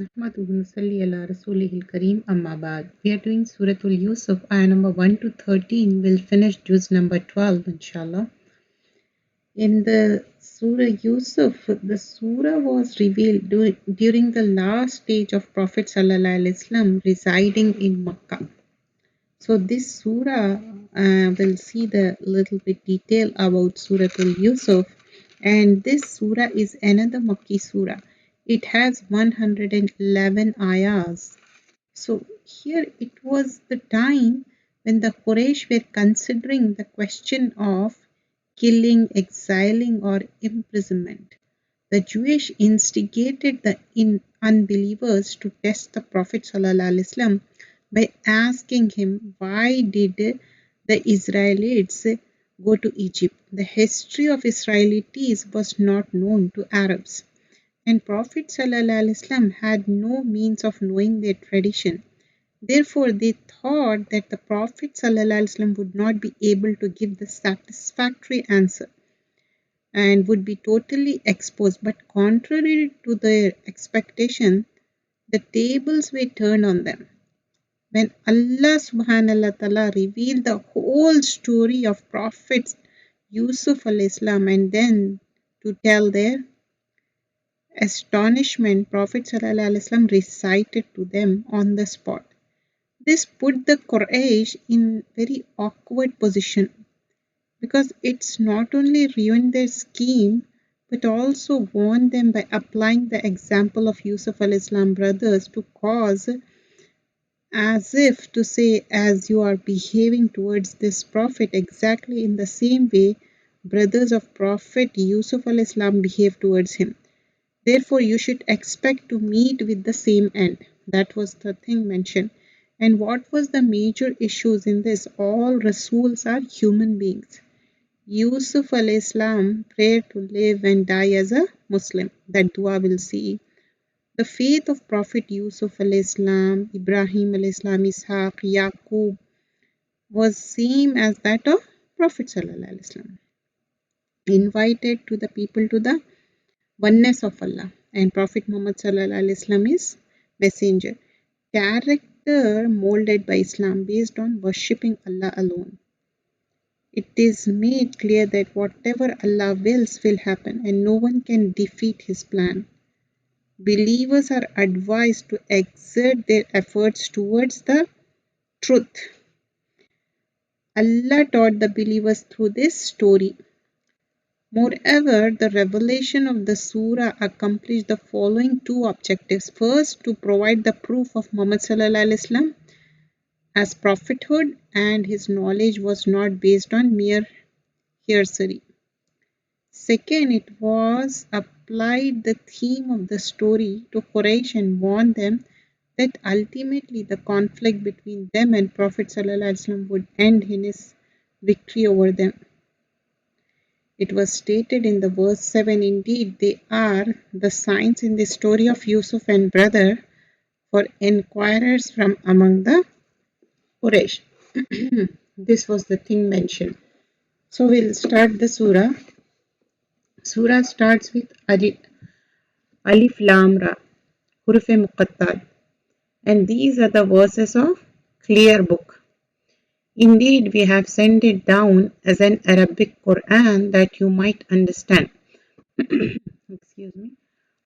Nahmaduhu nusalli ala rasulihil kareem amma ba'd. We are doing Suratul Yusuf, ayah number 1 to 13. We'll finish juz number 12, inshallah. In the Surah Yusuf, the surah was revealed during the last stage of Prophet Sallallahu Alaihi Wasallam residing in Makkah. So this surah, will see the little bit detail about Suratul Yusuf, and this surah is another Makki surah. It has 111 ayahs. So here it was the time when the Quraysh were considering the question of killing, exiling, or imprisonment. The Jewish instigated the unbelievers to test the Prophet ﷺ by asking him, why did the Israelites go to Egypt? The history of Israelites was not known to Arabs, and Prophet ﷺ had no means of knowing their tradition. Therefore, they thought that the Prophet ﷺ would not be able to give the satisfactory answer and would be totally exposed. But contrary to their expectation, the tables were turned on them. When Allah subhanahu wa ta'ala revealed the whole story of Prophet Yusuf al-Islam, and then to tell their astonishment, Prophet sallallahu alaihi wasallam recited to them on the spot. This put the Quraysh in very awkward position, because it's not only ruined their scheme but also warned them by applying the example of Yusuf al-Islam brothers to cause, as if to say, as you are behaving towards this prophet exactly in the same way brothers of Prophet Yusuf al-Islam behave towards him. Therefore, you should expect to meet with the same end. That was the thing mentioned. And what was the major issues in this? All Rasuls are human beings. Yusuf al-Islam prayed to live and die as a Muslim. That dua will see. The faith of Prophet Yusuf al-Islam, Ibrahim al-Islam, Ishaq, Yaqub was same as that of Prophet sallallahu alaihi wasallam. Invited to the people to the oneness of Allah, and Prophet Muhammad sallallahu alaihi wasallam is messenger. Character molded by Islam based on worshipping Allah alone. It is made clear that whatever Allah wills will happen, and no one can defeat His plan. Believers are advised to exert their efforts towards the truth. Allah taught the believers through this story. Moreover, the revelation of the surah accomplished the following two objectives. First, to provide the proof of Muhammad sallallahu alaihi wasallam as prophethood, and his knowledge was not based on mere hearsay. Second, it was applied the theme of the story to Quraysh and warned them that ultimately the conflict between them and Prophet sallallahu alaihi wasallam would end in his victory over them. It was stated in the verse 7, indeed they are the signs in the story of Yusuf and brother for inquirers from among the Quraysh. This was the thing mentioned. So we'll start the surah. Surah starts with Alif Lam Ra, Huruf-e Muqattat, and these are the verses of clear book. Indeed, we have sent it down as an Arabic Quran that you might understand. Excuse me.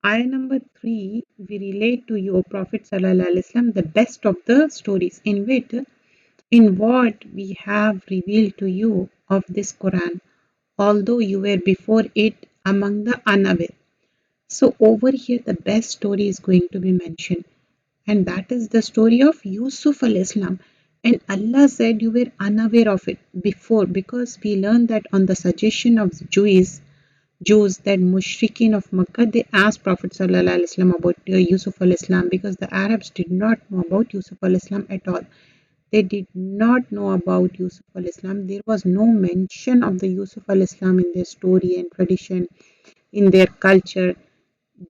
Ayah number 3, we relate to you, O Prophet Sallallahu Alaihi Wasallam, the best of the stories, in what we have revealed to you of this Quran, although you were before it among the unaware. So over here, the best story is going to be mentioned, and that is the story of Yusuf al-Islam. And Allah said you were unaware of it before, because we learned that on the suggestion of Jews, that Mushrikeen of Makkah, they asked Prophet sallallahu alaihi wasallam about Yusuf al-Islam, because the Arabs did not know about Yusuf al-Islam at all. They did not know about Yusuf al-Islam. There was no mention of the Yusuf al-Islam in their story and tradition, in their culture.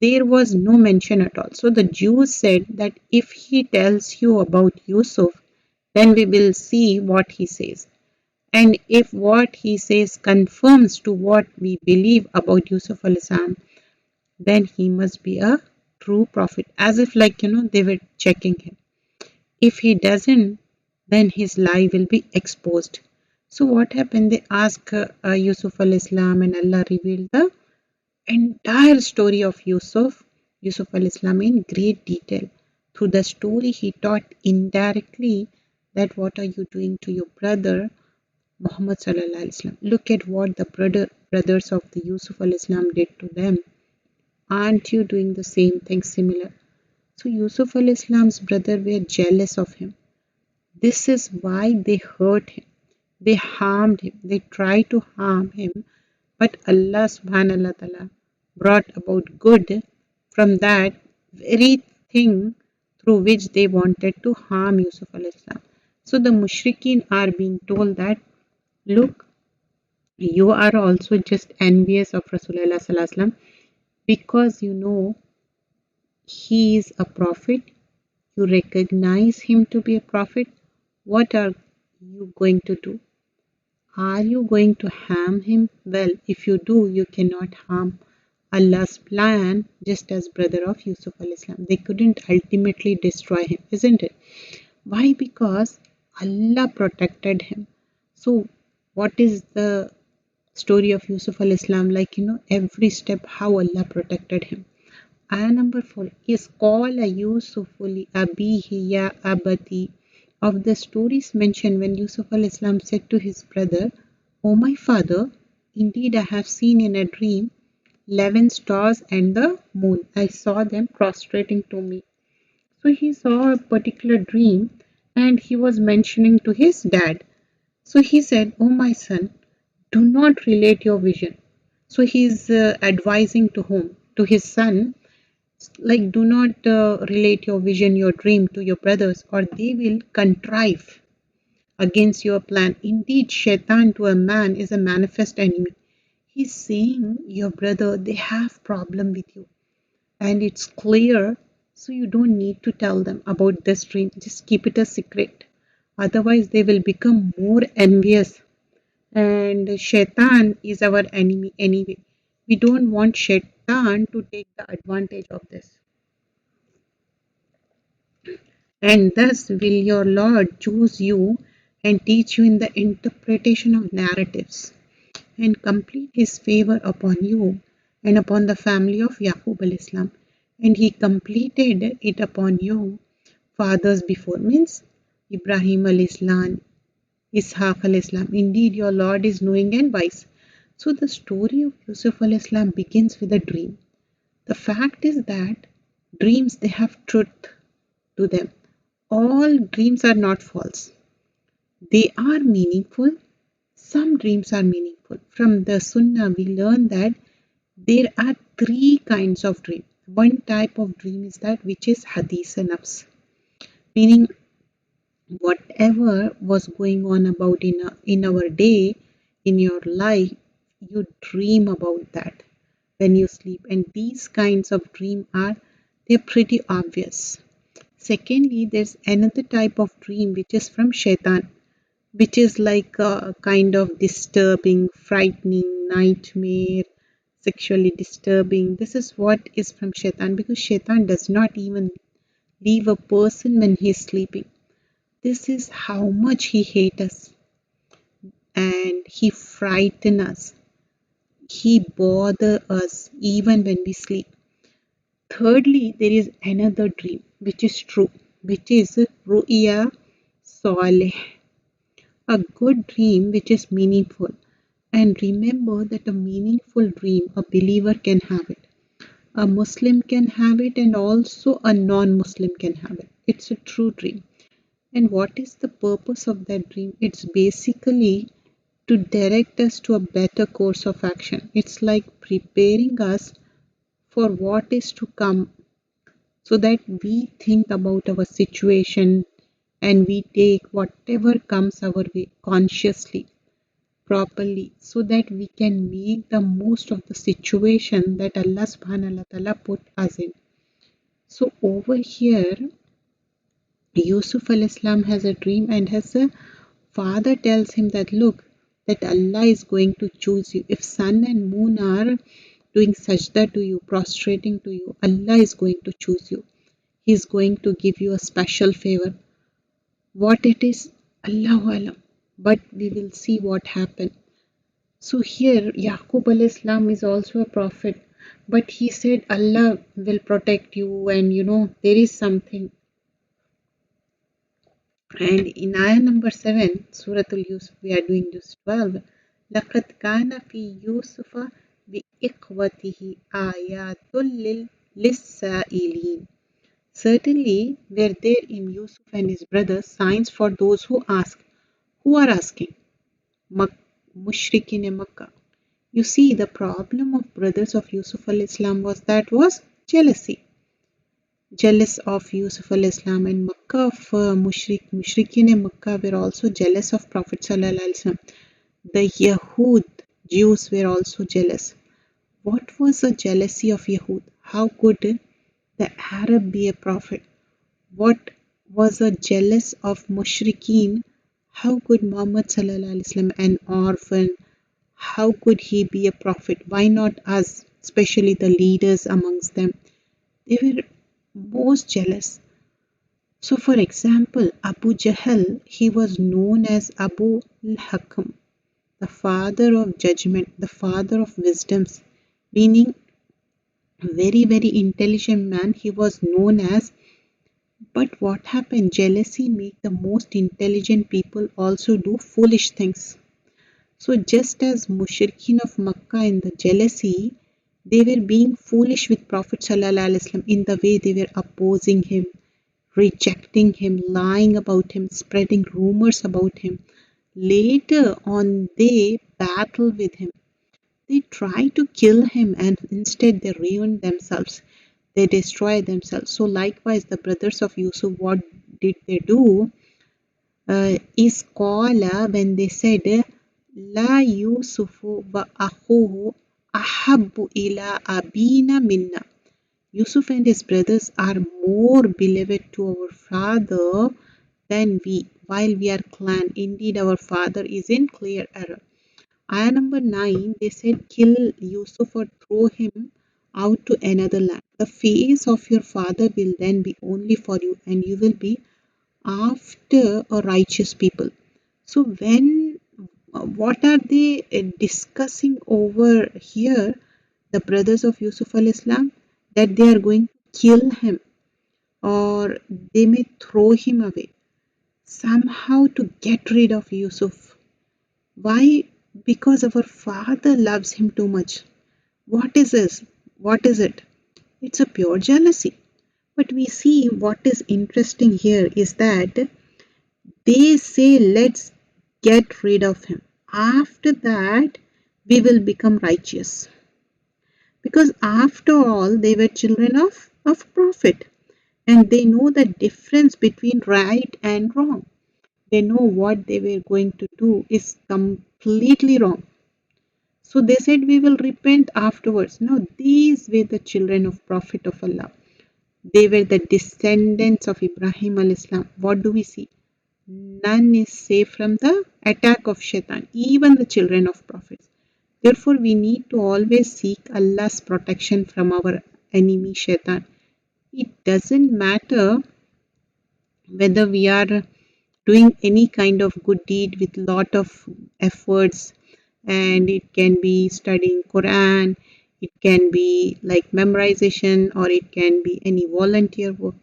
There was no mention at all. So the Jews said that if he tells you about Yusuf, then we will see what he says. And if what he says confirms to what we believe about Yusuf al-Islam, then he must be a true prophet, as if like, they were checking him. If he doesn't, then his lie will be exposed. So what happened? They asked Yusuf al-Islam, and Allah revealed the entire story of Yusuf al-Islam in great detail. Through the story, he taught indirectly that what are you doing to your brother Muhammad sallallahu alaihi wasallam. Look at what the brothers of the Yusuf al-Islam did to them. Aren't you doing the same thing similar? So Yusuf al-Islam's brother were jealous of him. This is why they hurt him. They harmed him. They tried to harm him. But Allah subhanahu wa ta'ala brought about good from that very thing through which they wanted to harm Yusuf al-Islam. So the mushrikeen are being told that, look, you are also just envious of Rasulullah sallallahu alaihi wasallam because you know he is a prophet, you recognize him to be a prophet. What are you going to do? Are you going to harm him? Well, if you do, you cannot harm Allah's plan, just as brother of Yusuf al-Islam. They couldn't ultimately destroy him, isn't it? Why? Because Allah protected him. So what is the story of Yusuf al-Islam? Like, every step how Allah protected him. Ayah number 4 is Qala Yusufu li abihi ya abati. Of the stories mentioned when Yusuf al-Islam said to his brother, O my father, indeed I have seen in a dream 11 stars and the moon. I saw them prostrating to me. So he saw a particular dream and he was mentioning to his dad. So he said, Oh my son, do not relate your vision. So he's advising to whom? To his son, like, do not relate your vision, your dream to your brothers, or they will contrive against your plan. Indeed, Shaitan to a man is a manifest enemy. He's saying, your brother, they have problem with you, and it's clear. So you don't need to tell them about this dream. Just keep it a secret. Otherwise, they will become more envious. And Shaitan is our enemy anyway. We don't want Shaitan to take the advantage of this. And thus will your Lord choose you and teach you in the interpretation of narratives, and complete his favor upon you and upon the family of Yaqub al-Islam. And he completed it upon you fathers before, means Ibrahim al-Islam, Ishaq al-Islam. Indeed, your Lord is knowing and wise. So the story of Yusuf al-Islam begins with a dream. The fact is that dreams, they have truth to them. All dreams are not false. They are meaningful. Some dreams are meaningful. From the Sunnah, we learn that there are three kinds of dream. One type of dream is that which is hadith nafs, meaning whatever was going on about in our day, in your life, you dream about that when you sleep. And these kinds of dream they're pretty obvious. Secondly, there's another type of dream which is from shaitan, which is like a kind of disturbing, frightening, nightmare, sexually disturbing. This is what is from shaitan, because shaitan does not even leave a person when he is sleeping. This is how much he hates us, and he frightens us. He bothers us even when we sleep. Thirdly, there is another dream which is true, which is ru'ya salih, a good dream which is meaningful. And remember that a meaningful dream, a believer can have it, a Muslim can have it, and also a non-Muslim can have it. It's a true dream. And what is the purpose of that dream? It's basically to direct us to a better course of action. It's like preparing us for what is to come, so that we think about our situation and we take whatever comes our way consciously, properly, so that we can make the most of the situation that Allah subhanahu wa ta'ala put us in. So over here, Yusuf al-Islam has a dream, and his father tells him that, look, that Allah is going to choose you. If sun and moon are doing sajda to you, prostrating to you, Allah is going to choose you. He is going to give you a special favor. What it is, Allahu Alam. But we will see what happened. So here, Yaqub al-Islam is also a prophet, but he said Allah will protect you, and there is something. And in ayah number 7, Surah Al-Yusuf, we are doing this 12. لَقَدْ كَانَ فِي يُوسُفَ بِإِخْوَتِهِ آيَاتٌ لِلسَّائِلِينَ. Certainly were there in Yusuf and his brothers signs for those who ask. Who are asking? Mushrikin Makkah. You see, the problem of brothers of Yusuf al-Islam was jealousy. Jealous of Yusuf al-Islam, and Makkah of Mushrikin Makkah were also jealous of Prophet sallallahu alaihi wasallam. The Yahud, Jews were also jealous. What was the jealousy of Yahud? How could the Arab be a prophet? What was the jealous of Mushrikeen? How could Muhammad sallallahu alaihi wasallam, an orphan, how could he be a prophet? Why not us, especially the leaders amongst them? They were most jealous. So, for example, Abu Jahl, he was known as Abu al-Hakam, the father of judgment, the father of wisdoms, meaning very, very intelligent man he was known as. But what happened? Jealousy make the most intelligent people also do foolish things. So just as Mushrikeen of Makkah in the jealousy, they were being foolish with Prophet Sallallahu Alaihi Wasallam in the way they were opposing him, rejecting him, lying about him, spreading rumors about him. Later on, they battle with him. They try to kill him, and instead they ruin themselves. They destroy themselves. So likewise, the brothers of Yusuf, what did they do? Is qala, when they said La Yusufu wa akhuhu ahabbu ila abina minna. Yusuf and his brothers are more beloved to our father than we, while we are clan. Indeed, our father is in clear error. Ayah number 9, they said, kill Yusuf or throw him out to another land. The face of your father will then be only for you, and you will be after a righteous people. So when what are they discussing over here, the brothers of Yusuf al-Islam, that they are going to kill him, or they may throw him away somehow to get rid of Yusuf. Why? Because our father loves him too much. What is this? What is it? It's a pure jealousy. But we see what is interesting here is that they say, let's get rid of him. After that, we will become righteous. Because after all, they were children of prophet. And they know the difference between right and wrong. They know what they were going to do is completely wrong. So they said, we will repent afterwards. Now, these were the children of Prophet of Allah. They were the descendants of Ibrahim al-Islam. What do we see? None is safe from the attack of shaitan, even the children of prophets. Therefore, we need to always seek Allah's protection from our enemy shaitan. It doesn't matter whether we are doing any kind of good deed with lot of efforts, and it can be studying Quran, it can be like memorization, or it can be any volunteer work.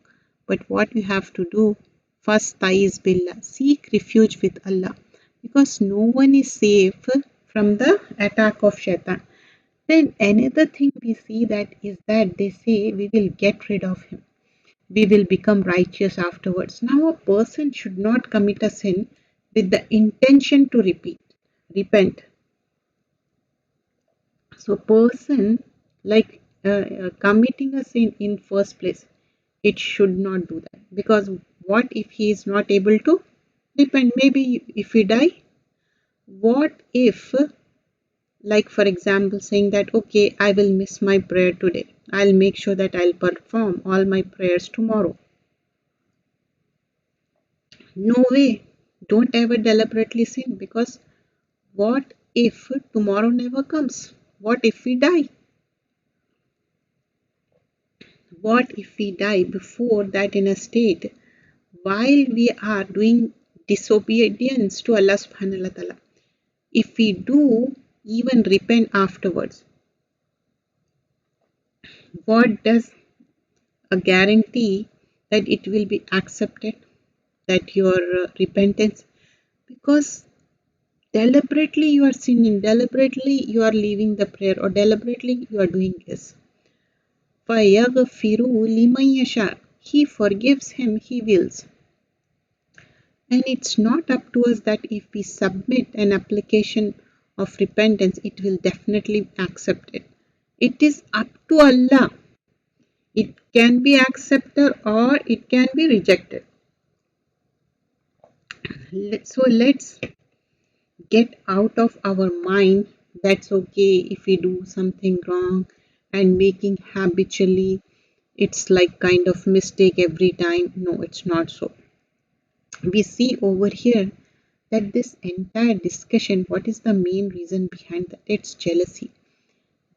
But what you have to do, first is billah, seek refuge with Allah, because no one is safe from the attack of shaitan. Then another thing we see that is that they say we will get rid of him, we will become righteous afterwards. Now, a person should not commit a sin with the intention to repent. So, person like committing a sin in first place, it should not do that, because what if he is not able to repent? Maybe if he die, what if, like for example, saying that okay, I will miss my prayer today. I'll make sure that I'll perform all my prayers tomorrow. No way. Don't ever deliberately sin, because what if tomorrow never comes? What if we die? What if we die before that in a state while we are doing disobedience to Allah subhanahu wa ta'ala? If we do even repent afterwards, what does a guarantee that it will be accepted, that your repentance, because deliberately you are sinning, deliberately you are leaving the prayer, or deliberately you are doing this. فَيَغْفِرُ لِمَنْ يَشَاءُ. He forgives him, he wills. And it's not up to us that if we submit an application of repentance, it will definitely accept it. It is up to Allah. It can be accepted or it can be rejected. So let's get out of our mind that's okay if we do something wrong and making habitually it's like kind of mistake every time. No, it's not so. We see over here that this entire discussion, what is the main reason behind that? It's jealousy.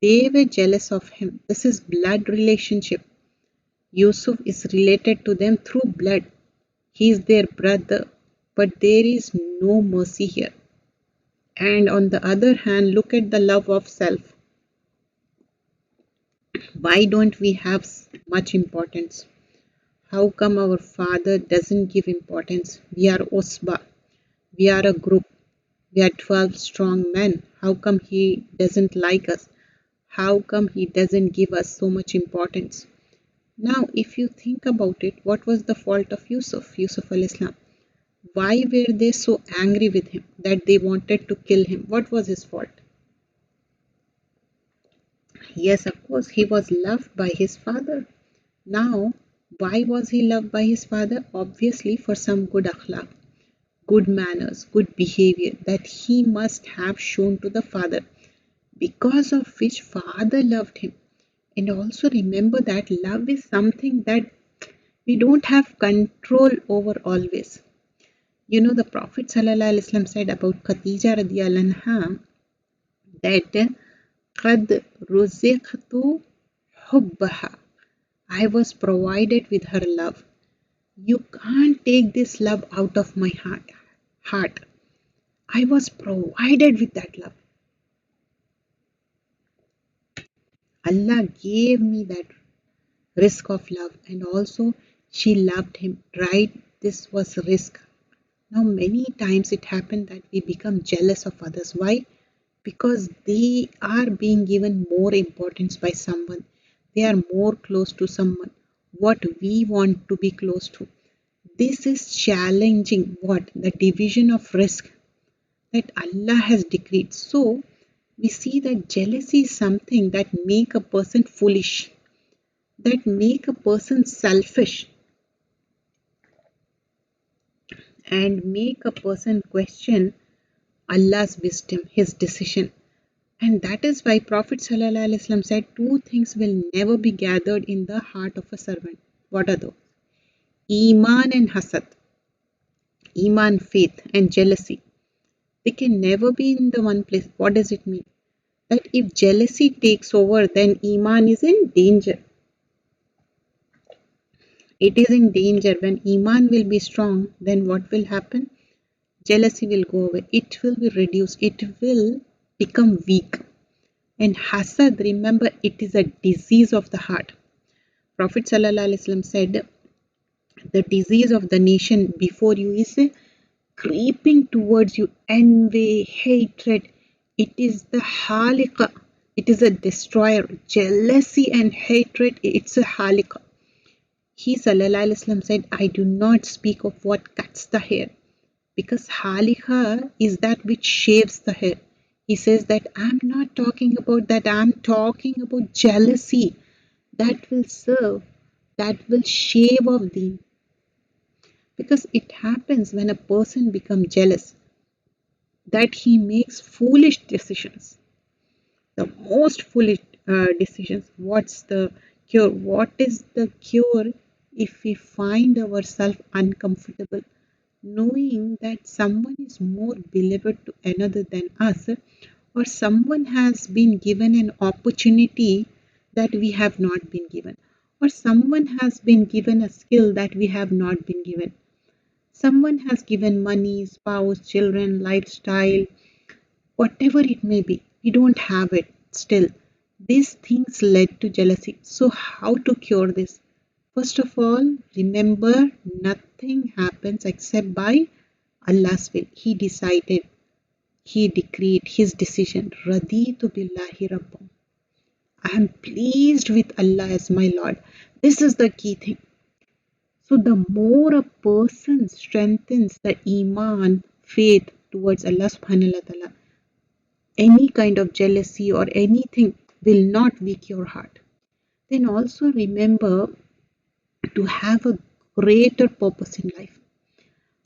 They were jealous of him. This is blood relationship. Yusuf is related to them through blood. He is their brother, but there is no mercy here. And on the other hand, look at the love of self. Why don't we have much importance? How come our father doesn't give importance? We are Osba. We are a group. We are 12 strong men. How come he doesn't like us? How come he doesn't give us so much importance? Now, if you think about it, what was the fault of Yusuf al-Islam? Why were they so angry with him that they wanted to kill him? What was his fault? Yes, of course, he was loved by his father. Now, why was he loved by his father? Obviously, for some good akhlaq, good manners, good behavior that he must have shown to the father, because of which father loved him. And also remember that love is something that we don't have control over always. You know, the Prophet ﷺ said about Khadija radiallahu anha that قَدْ رُزِقْتُ حُبَّهَا. I was provided with her love. You can't take this love out of my heart. I was provided with that love. Allah gave me that risk of love, and also she loved him, right? This was risk. Now many times it happened that we become jealous of others. Why? Because they are being given more importance by someone. They are more close to someone what we want to be close to. This is challenging what? The division of risk that Allah has decreed. So we see that jealousy is something that make a person foolish, that make a person selfish, and make a person question Allah's wisdom, his decision. And that is why Prophet ﷺ said two things will never be gathered in the heart of a servant. What are those? Iman and hasad. Iman, faith, and jealousy. They can never be in the one place. What does it mean? That if jealousy takes over, then Iman is in danger. It is in danger. When Iman will be strong, then what will happen? Jealousy will go away. It will be reduced. It will become weak. And hasad, remember, it is a disease of the heart. Prophet ﷺ said, the disease of the nation before you is creeping towards you, envy, hatred. It is the halika. It is a destroyer. Jealousy and hatred, it's a halika. He ﷺ said, I do not speak of what cuts the hair, because halika is that which shaves the hair. He says that I'm not talking about that. I'm talking about jealousy that will serve, that will shave off thee. Because it happens when a person becomes jealous that he makes foolish decisions, the most foolish decisions. What's the cure? What is the cure if we find ourselves uncomfortable knowing that someone is more beloved to another than us, or someone has been given an opportunity that we have not been given, Or someone has been given a skill that we have not been given. Someone has given money, spouse, children, lifestyle, whatever it may be. We don't have it still. These things led to jealousy. So, how to cure this? First of all, remember nothing happens except by Allah's will. He decided, He decreed His decision. Raditu billahi rabbam. I am pleased with Allah as my Lord. This is the key thing. So, the more a person strengthens the Iman, faith towards Allah subhanahu wa ta'ala, any kind of jealousy or anything will not weak your heart. Then also remember to have a greater purpose in life.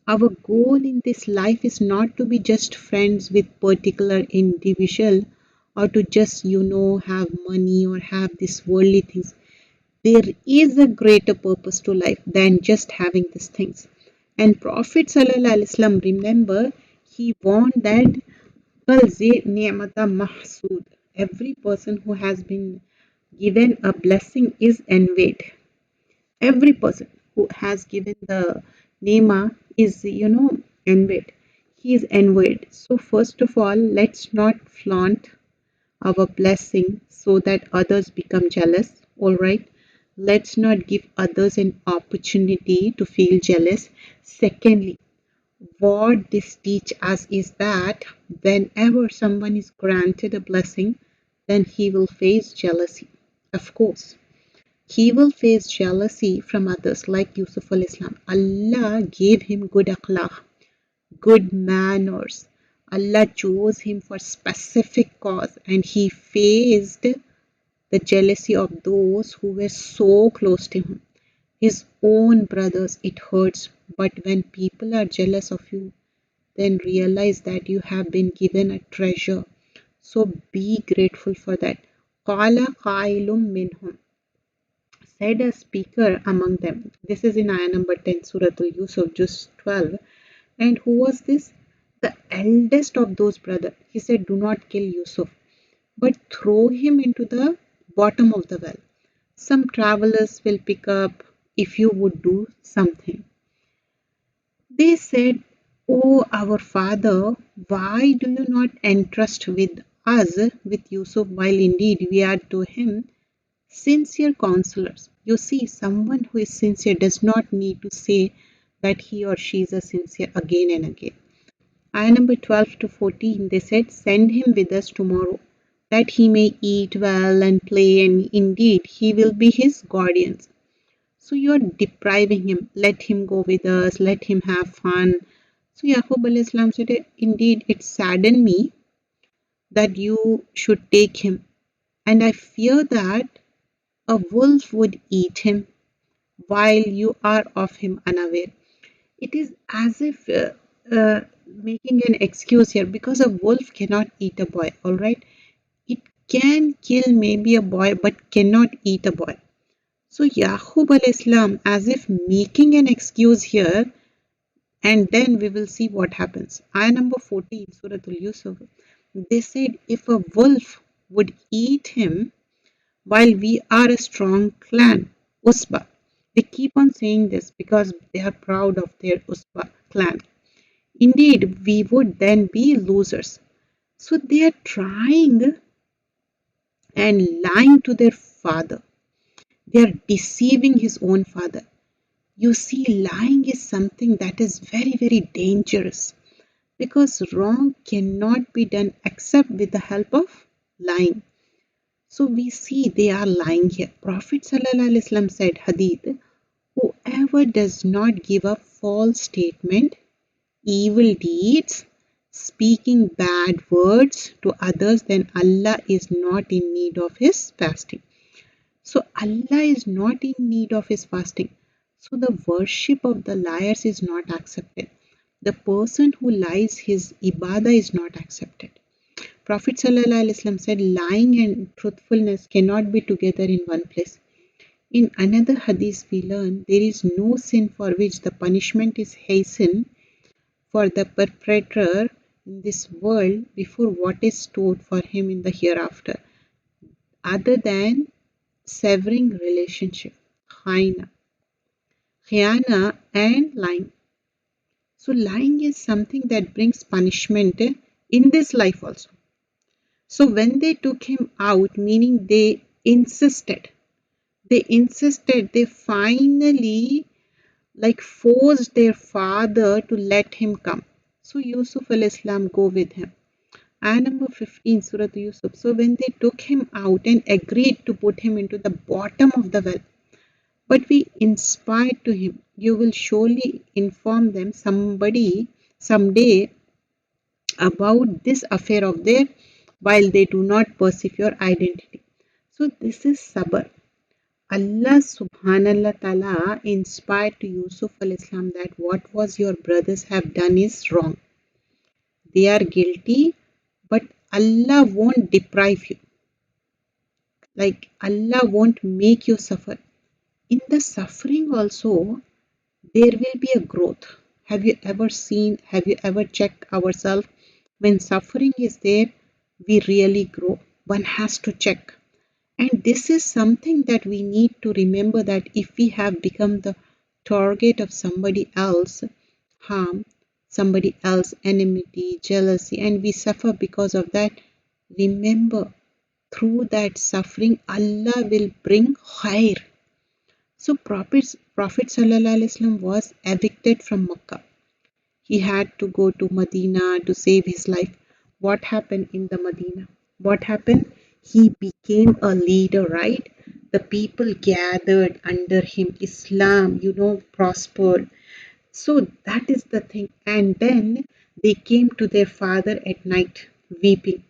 Our goal in this life is not to be just friends with particular individual or to just have money or have these worldly things. There is a greater purpose to life than just having these things. And Prophet Sallallahu Alaihi Wasallam, remember, he warned that every person who has been given a blessing is envied. Every person who has given the nema is, envied. He is envied. So, first of all, let's not flaunt our blessing so that others become jealous. All right. Let's not give others an opportunity to feel jealous. Secondly, what this teach us is that whenever someone is granted a blessing, then he will face jealousy. Of course, he will face jealousy from others like Yusuf al-Islam. Allah gave him good akhlaq, good manners. Allah chose him for specific cause and he faced the jealousy of those who were so close to him. His own brothers, it hurts. But when people are jealous of you, then realize that you have been given a treasure. So be grateful for that. قَالَ قَائِلٌ مِّنْهُمْ, said a speaker among them. This is in ayah number 10, Surah Al-Yusuf, just 12. And who was this? The eldest of those brothers. He said, do not kill Yusuf, but throw him into the bottom of the well. Some travelers will pick up if you would do something. They said, O our father, why do you not entrust with us with Yusuf while indeed we are to him sincere counselors? You see, someone who is sincere does not need to say that he or she is a sincere again and again. Ayah number 12 to 14, they said, send him with us tomorrow, that he may eat well and play, and indeed he will be his guardians. So you are depriving him. Let him go with us. Let him have fun. So Yaqub alayhi salam said, indeed, it saddened me that you should take him. And I fear that a wolf would eat him while you are of him unaware. It is as if making an excuse here because a wolf cannot eat a boy, all right? It can kill maybe a boy but cannot eat a boy. So Yaqub al-Islam as if making an excuse here, and then we will see what happens. Ayah number 14, Surah Al-Yusuf. They said if a wolf would eat him while we are a strong clan, Usba. They keep on saying this because they are proud of their Usba clan. Indeed, we would then be losers. So they are trying and lying to their father. They are deceiving his own father. You see, lying is something that is very, very dangerous because wrong cannot be done except with the help of lying. So we see they are lying here. Prophet ﷺ said, Hadith, whoever does not give a false statement, evil deeds, speaking bad words to others, then Allah is not in need of his fasting. So Allah is not in need of his fasting. So the worship of the liars is not accepted. The person who lies, his ibadah is not accepted. Prophet ﷺ said, lying and truthfulness cannot be together in one place. In another hadith we learn, there is no sin for which the punishment is hastened for the perpetrator in this world before what is stored for him in the hereafter, other than severing relationship. khayana and lying. So lying is something that brings punishment in this life also. So when they took him out, meaning they finally like forced their father to let him come. So Yusuf al-Islam go with him. Ayah number 15, Surah Yusuf. So when they took him out and agreed to put him into the bottom of the well, but we inspired to him, you will surely inform them someday about this affair of theirs while they do not perceive your identity. So this is sabr. Allah subhanallah ta'ala inspired to Yusuf al-Islam that what was your brothers have done is wrong. They are guilty, but Allah won't deprive you. Like Allah won't make you suffer. In the suffering also, there will be a growth. Have you ever checked ourselves? When suffering is there, we really grow. One has to check. And this is something that we need to remember, that if we have become the target of somebody else harm, somebody else enmity, jealousy, and we suffer because of that, remember through that suffering, Allah will bring khair. So Prophet Sallallahu Alaihi Wasallam was evicted from Makkah. He had to go to Medina to save his life. What happened in the Medina? What happened? He became a leader, right? The people gathered under him. Islam, prospered. So that is the thing. And then they came to their father at night, weeping.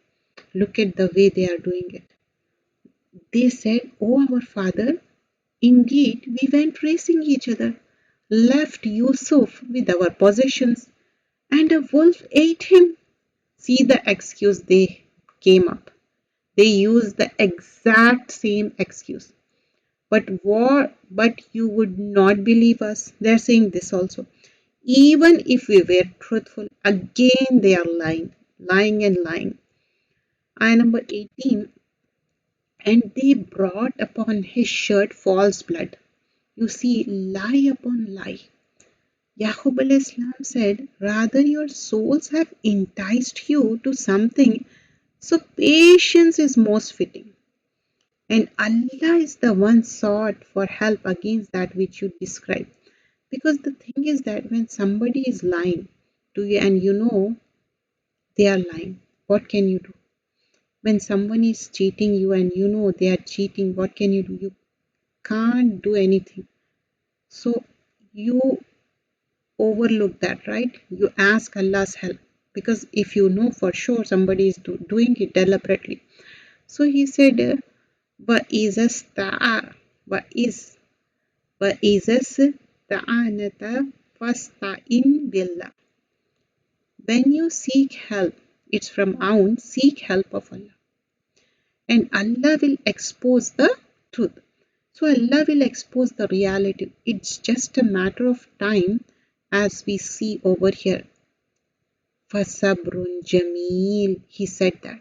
Look at the way they are doing it. They said, "Oh, our father, indeed we went racing each other, left Yusuf with our possessions, and a wolf ate him." See the excuse they came up. They used the exact same excuse. But you would not believe us. They're saying this also. Even if we were truthful, again they are lying, lying and lying. Ayah number 18, and they brought upon his shirt false blood. You see, lie upon lie. Yaqub al-Islam said, rather your souls have enticed you to something, so patience is most fitting. And Allah is the one sought for help against that which you describe. Because the thing is that when somebody is lying to you and you know they are lying, what can you do? When someone is cheating you and you know they are cheating, what can you do? You can't do anything. So you overlook that, right? You ask Allah's help. Because if you know for sure somebody is doing it deliberately. So he said, وَإِذَا اسْتَعَانَ وَإِذَا اسْتَعَانَتَ فَاسْتَعِنْ بِاللَّهِ. When you seek help, it's from Aun, seek help of Allah. And Allah will expose the truth. So Allah will expose the reality. It's just a matter of time, as we see over here. فَصَبْرٌ جَمِيلٌ. He said that.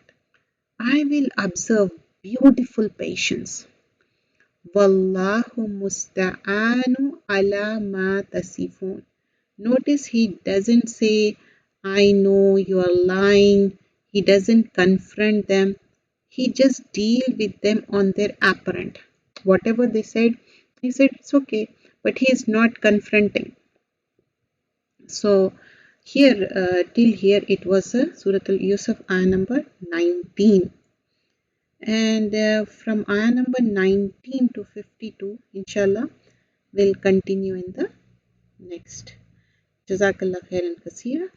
I will observe beautiful patience. Wallahu musta'anu ala ma tasifun. Notice he doesn't say, I know you are lying. He doesn't confront them. He just deal with them on their apparent. Whatever they said, he said it's okay, but he is not confronting. So here, till here, it was Surah Al-Yusuf, ayah number 19. And from ayah number 19 to 52, inshallah, we'll continue in the next. Jazakallah khairan kaseera.